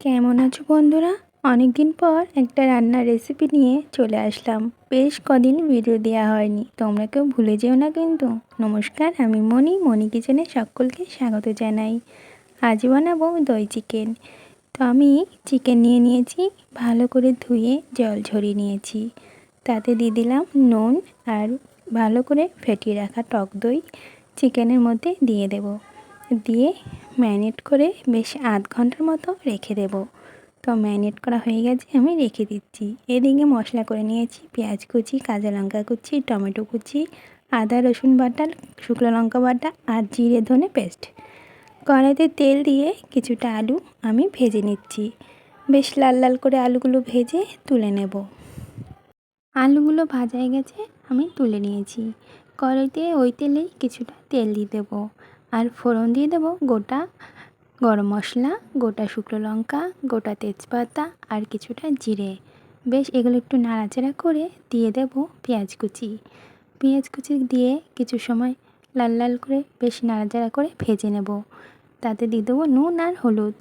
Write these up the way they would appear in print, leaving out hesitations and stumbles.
কেমন আছো বন্ধুরা? অনেক দিন পর একটা রান্নার রেসিপি নিয়ে চলে আসলাম। বেশ কদিন ভিডিও দেওয়া হয়নি, তোমরা কেউ ভুলে যেও না কিন্তু। নমস্কার, আমি মনি কিচেনে সকলকে স্বাগত জানাই। আজ বানাবো দই চিকেন। তো আমি চিকেন নিয়ে নিয়েছি, ভালো করে ধুয়ে জল ঝরিয়ে নিয়েছি। তাতে দিয়ে দিলাম নুন আর ভালো করে ফেটিয়ে রাখা টক দই চিকেনের মধ্যে দিয়ে দেব। দিয়ে ম্যারিনেট করে বেশ আধ ঘন্টার মতো রেখে দেব। তো ম্যারিনেট করা হয়ে গেছে, আমি রেখে দিচ্ছি। এদিকে মশলা করে নিয়েছি পেঁয়াজ কুচি, কাঁচা লঙ্কা কুচি, টমেটো কুচি, আদা রসুন বাটা, শুকনো লঙ্কা বাটা আর জিরে ধনে পেস্ট। কড়াইতে তেল দিয়ে কিছুটা আলু আমি ভেজে নিচ্ছি। বেশ লাল লাল করে আলুগুলো ভেজে তুলে নেব। আলুগুলো ভাজা হয়ে গেছে, আমি তুলে নিয়েছি। কড়াইতে ওই তেলেই কিছুটা তেল দিয়ে দেবো আর ফোড়ন দিয়ে দেবো গোটা গরম মশলা, গোটা শুকনো লঙ্কা, গোটা তেজপাতা আর কিছুটা জিরে। বেশ এগুলো একটু নাড়াচাড়া করে দিয়ে দেবো পেঁয়াজ কুচি। পেঁয়াজ কুচি দিয়ে কিছু সময় লাল লাল করে বেশ নাড়াচাড়া করে ভেজে নেব। তাতে দিয়ে দেবো নুন আর হলুদ।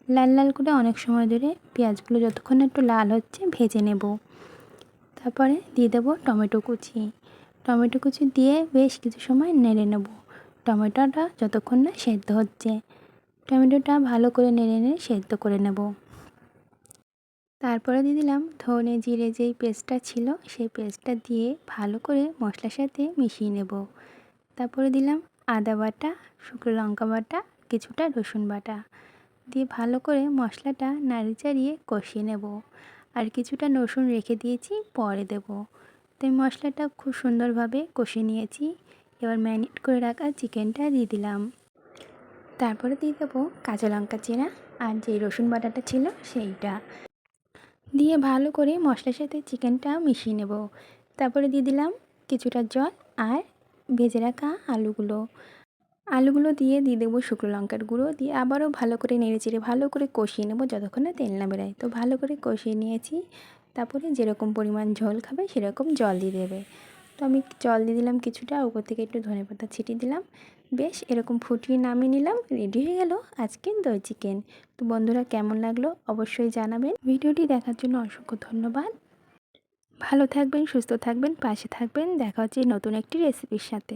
লাল লাল করে অনেক সময় ধরে পেঁয়াজগুলো যতক্ষণ না একটু লাল হচ্ছে ভেজে নেব। তারপরে দিয়ে দেবো টমেটো কুচি। টমেটো কুচি দিয়ে বেশ কিছু সময় নেড়ে নেব, টমেটোটা যতক্ষণ না সেদ্ধ হচ্ছে। টমেটোটা ভালো করে নেড়ে সেদ্ধ করে নেব। তারপরে দিয়ে দিলাম ধনে জিরে যেই পেস্টটা ছিল সেই পেস্টটা দিয়ে ভালো করে মশলার সাথে মিশিয়ে নেব। তারপরে দিলাম আদা বাটা, শুকনো লঙ্কা বাটা, কিছুটা রসুন বাটা দিয়ে ভালো করে মশলাটা নাড়িয়ে চাড়িয়ে কষিয়ে নেব। আর কিছুটা রসুন রেখে দিয়েছি, পরে দেব। তো এই মশলাটা খুব সুন্দরভাবে কষিয়ে নিয়েছি। এবার ম্যারিনেট করে রাখা চিকেনটা দিয়ে দিলাম। তারপরে দিয়ে দেবো কাঁচা লঙ্কা চেরা আর যে রসুন বাটাটা ছিল সেইটা দিয়ে ভালো করে মশলার সাথে চিকেনটা মিশিয়ে নেব। তারপরে দিয়ে দিলাম কিছুটা জল আর ভেজে রাখা আলুগুলো দিয়ে দেবো শুকনো লঙ্কার গুঁড়ো দিয়ে আবারও ভালো করে নেড়েচেড়ে ভালো করে কষিয়ে নেব যতক্ষণ না তেল না বেরোয়। তো ভালো করে কষিয়ে নিয়েছি। তারপরে যেরকম পরিমাণ ঝোল খাবে সেরকম জল দিয়ে দেবে। তো আমি জল দিয়ে দিলাম কিছুটা, উপর থেকে একটু ধনেপাতা ছিটিয়ে দিলাম। বেশ এরকম ফুটিয়ে নামিয়ে নিলাম। রেডি হয়ে গেল আজকের দই চিকেন। তো বন্ধুরা, কেমন লাগলো অবশ্যই জানাবেন। ভিডিওটি দেখার জন্য অসংখ্য ধন্যবাদ। ভালো থাকবেন, সুস্থ থাকবেন, পাশে থাকবেন। দেখা হচ্ছে নতুন একটি রেসিপির সাথে।